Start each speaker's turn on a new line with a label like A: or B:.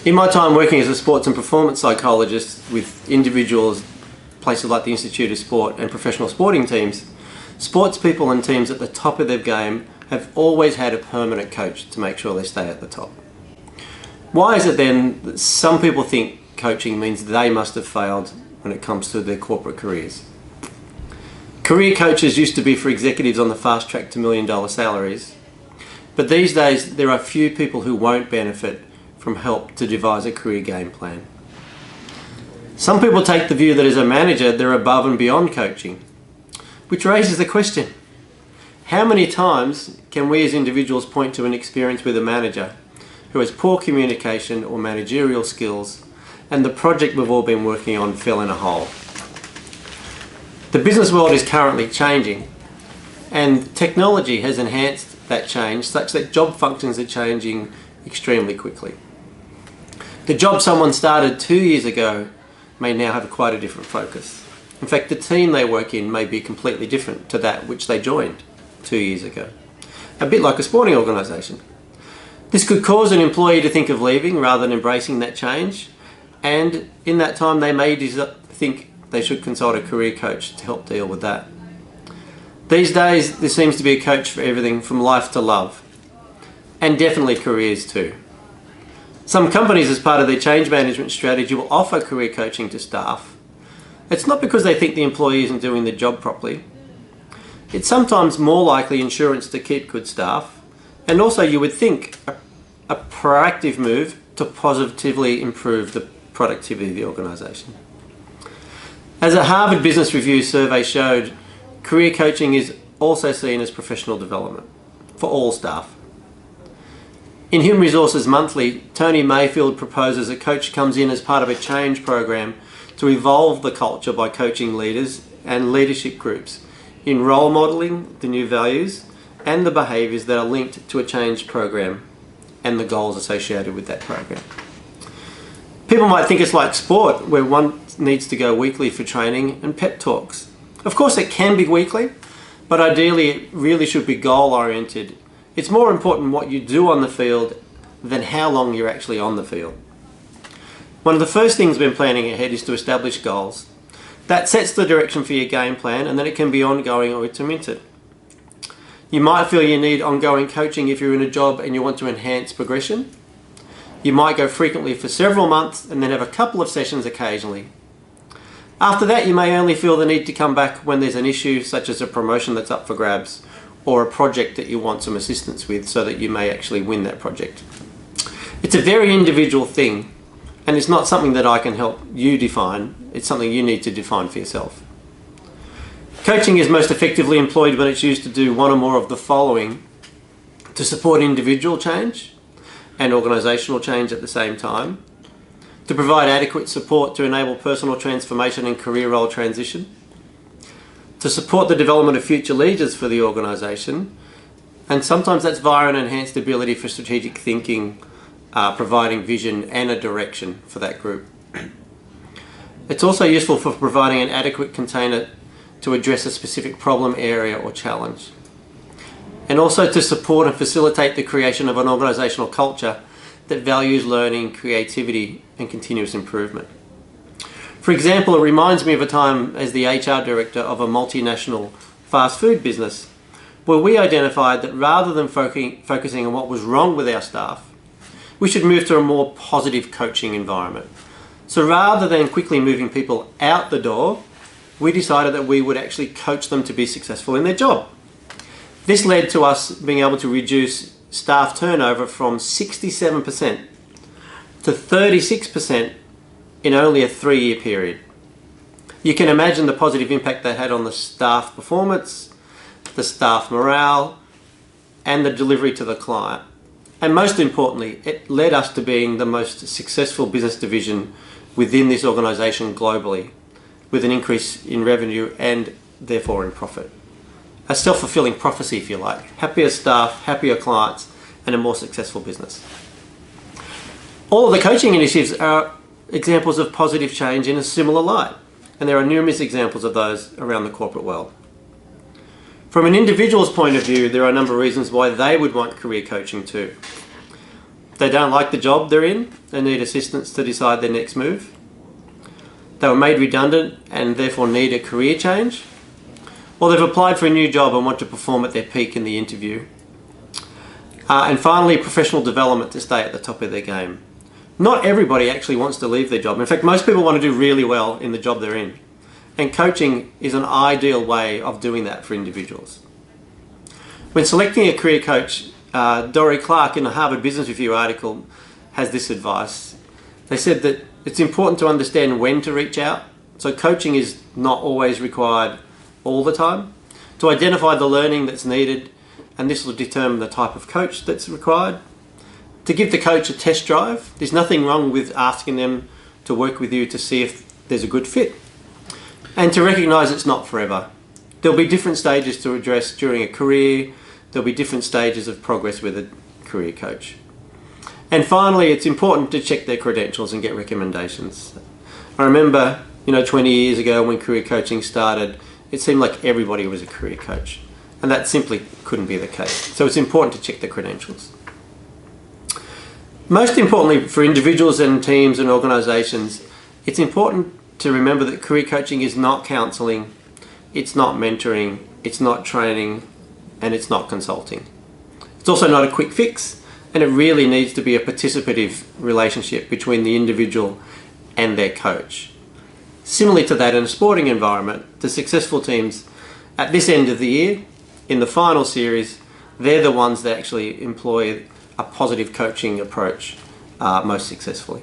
A: In my time working as a sports and performance psychologist with individuals, places like the Institute of Sport and professional sporting teams, sports people and teams at the top of their game have always had a permanent coach to make sure they stay at the top. Why is it then that some people think coaching means they must have failed when it comes to their corporate careers? Career coaches used to be for executives on the fast track to $1 million salaries, but these days there are few people who won't benefit from help to devise a career game plan. Some people take the view that as a manager they're above and beyond coaching, which raises the question, how many times can we as individuals point to an experience with a manager who has poor communication or managerial skills and the project we've all been working on fell in a hole? The business world is currently changing and technology has enhanced that change such that job functions are changing extremely quickly. The job someone started 2 years ago may now have quite a different focus. In fact, the team they work in may be completely different to that which they joined 2 years ago. A bit like a sporting organisation. This could cause an employee to think of leaving rather than embracing that change, and in that time they may think they should consult a career coach to help deal with that. These days there seems to be a coach for everything from life to love, and definitely careers too. Some companies, as part of their change management strategy, will offer career coaching to staff. It's not because they think the employee isn't doing the job properly. It's sometimes more likely insurance to keep good staff, and also you would think a proactive move to positively improve the productivity of the organisation. As a Harvard Business Review survey showed, career coaching is also seen as professional development for all staff. In Human Resources Monthly, Tony Mayfield proposes a coach comes in as part of a change program to evolve the culture by coaching leaders and leadership groups in role modelling the new values and the behaviours that are linked to a change program and the goals associated with that program. People might think it's like sport, where one needs to go weekly for training and pep talks. Of course it can be weekly, but ideally it really should be goal oriented. It's more important what you do on the field than how long you're actually on the field. One of the first things when planning ahead is to establish goals. That sets the direction for your game plan, and then it can be ongoing or intermittent. You might feel you need ongoing coaching if you're in a job and you want to enhance progression. You might go frequently for several months and then have a couple of sessions occasionally. After that, you may only feel the need to come back when there's an issue such as a promotion that's up for grabs or a project that you want some assistance with so that you may actually win that project. It's a very individual thing, and it's not something that I can help you define. It's something you need to define for yourself. Coaching is most effectively employed when it's used to do one or more of the following: to support individual change and organisational change at the same time, to provide adequate support to enable personal transformation and career role transition, to support the development of future leaders for the organisation, and sometimes that's via an enhanced ability for strategic thinking, providing vision and a direction for that group. It's also useful for providing an adequate container to address a specific problem area or challenge, and also to support and facilitate the creation of an organisational culture that values learning, creativity and continuous improvement. For example, it reminds me of a time as the HR director of a multinational fast food business where we identified that rather than focusing on what was wrong with our staff, we should move to a more positive coaching environment. So rather than quickly moving people out the door, we decided that we would actually coach them to be successful in their job. This led to us being able to reduce staff turnover from 67% to 36% in only a 3-year period. You can imagine the positive impact that had on the staff performance, the staff morale, and the delivery to the client. And most importantly, it led us to being the most successful business division within this organisation globally, with an increase in revenue and therefore in profit. A self-fulfilling prophecy, if you like. Happier staff, happier clients, and a more successful business. All of the coaching initiatives are examples of positive change in a similar light, and there are numerous examples of those around the corporate world. From an individual's point of view, there are a number of reasons why they would want career coaching too. They don't like the job they're in. They need assistance to decide their next move. They were made redundant and therefore need a career change. Or they've applied for a new job and want to perform at their peak in the interview. And finally, professional development to stay at the top of their game. Not everybody actually wants to leave their job. In fact, most people want to do really well in the job they're in. And coaching is an ideal way of doing that for individuals. When selecting a career coach, Dory Clark in the Harvard Business Review article has this advice. They said that it's important to understand when to reach out. So coaching is not always required all the time. To identify the learning that's needed, and this will determine the type of coach that's required. To give the coach a test drive. There's nothing wrong with asking them to work with you to see if there's a good fit. And to recognise it's not forever. There'll be different stages to address during a career. There'll be different stages of progress with a career coach. And finally, it's important to check their credentials and get recommendations. I remember, 20 years ago when career coaching started, it seemed like everybody was a career coach. And that simply couldn't be the case. So it's important to check the credentials. Most importantly, for individuals and teams and organisations, it's important to remember that career coaching is not counselling, it's not mentoring, it's not training, and it's not consulting. It's also not a quick fix, and it really needs to be a participative relationship between the individual and their coach. Similarly to that in a sporting environment, the successful teams at this end of the year, in the final series, they're the ones that actually employ a positive coaching approach most successfully.